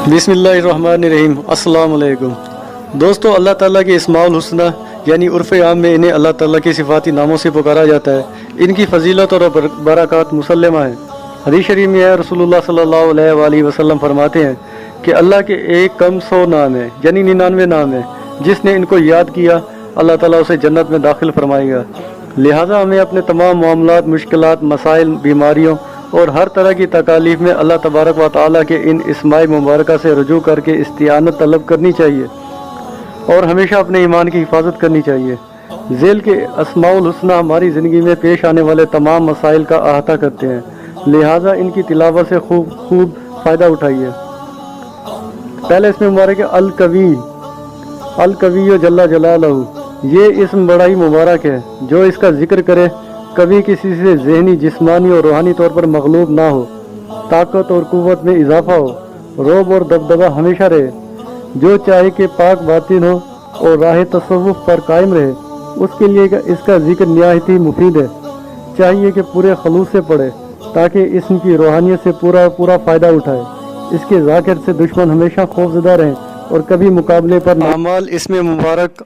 बिस्मिल्लाहिर्रहमानिर्रहीम। अस्सलाम वालेकुम। दोस्तों, अल्लाह ताला के इस्माउल हुस्ना यानी उर्फ़ आम में इन्हें अल्लाह ताला के सिफ़ाती नामों से पुकारा जाता है। इनकी फ़जीलत और बरक़ात मुसल्लमा है। हदीस शरीफ में है, रसूलुल्लाह सल्लल्लाहु अलैहि वसल्लम फरमाते हैं कि अल्लाह के एक कम 100 नाम है यानी 99 नाम है। जिसने इनको याद किया अल्लाह ताला उसे जन्नत में दाखिल फरमाएगा। लिहाजा हमें अपने तमाम मामलात, मुश्किलात, मसाइल, बीमारियों और हर तरह की तकालीफ में अल्लाह तबारक व तआला के इन इस्माए मुबारक से रुजू करके इस्तिआनत तलब करनी चाहिए और हमेशा अपने ईमान की हिफाजत करनी चाहिए। झेल के अस्माउल हुस्ना हमारी ज़िंदगी में पेश आने वाले तमाम मसाइल का अहाता करते हैं। लिहाजा इनकी तिलावत से खूब फ़ायदा उठाइए। पहले इसमें मुबारक है अल कवी जल्ला जलालहू। ये इसम बड़ा ही मुबारक है। जो इसका जिक्र करे कभी किसी से ज़हनी, जिस्मानी और रूहानी तौर पर मगलूब ना हो, ताकत और कुव्वत में इजाफा हो, रोब और दबदबा हमेशा रहे। जो चाहे कि पाक बातिन हो और राह तसव्वुफ पर कायम रहे, उसके लिए इसका जिक्र निहायत ही मुफीद है। चाहिए कि पूरे खलूस से पढ़े ताकि इसम की रूहानियत से पूरा फ़ायदा उठाए। इसके ज़ाकिर से दुश्मन हमेशा खौफज़दा रहें और कभी मुकाबले पर अमाल इसमें मुबारक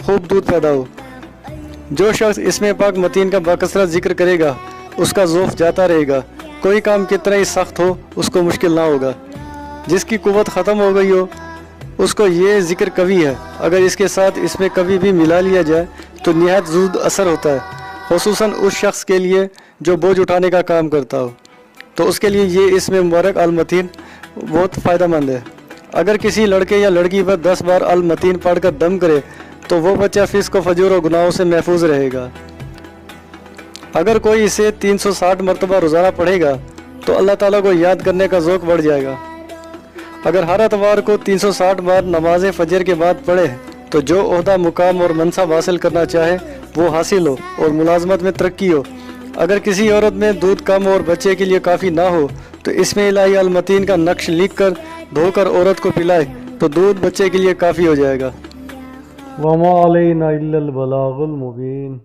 खूब दूध पैदा हो। जो शख्स इसमें पाक मतीन का बाकसरत जिक्र करेगा उसका ज़ौफ़ जाता रहेगा, कोई काम कितना ही सख्त हो उसको मुश्किल ना होगा। जिसकी कुव्वत ख़त्म हो गई हो उसको ये ज़िक्र कवी है, अगर इसके साथ इसमें कभी भी मिला लिया जाए तो निहायत ज़ूद असर होता है, ख़ुसूसन उस शख्स के लिए जो बोझ उठाने का काम करता हो, तो उसके लिए ये इसमें मुबारक अल मतीन बहुत फ़ायदेमंद है। अगर किसी लड़के या लड़की पर 10 बार अल मतीन पढ़कर दम करे तो वो बच्चा फिस्क व फजूर और गुनाहों से महफूज रहेगा। अगर कोई इसे 360 मरतबा रोज़ाना पढ़ेगा तो अल्लाह ताला को याद करने का ज़ौक़ बढ़ जाएगा। अगर हर अतवार को 360 बार नमाज फजर के बाद पढ़े तो जो ओहदा, मुकाम और मनसब हासिल करना चाहे वो हासिल हो और मुलाजमत में तरक्की हो। अगर किसी औरत में दूध कम और बच्चे के लिए काफ़ी ना हो तो इसमें इलाही अल मतीन का नक्श लिख कर धोकर औरत को पिलाए तो दूध बच्चे के लिए काफ़ी हो जाएगा। वमा अलैना इल्लल बलागुल मुबीन।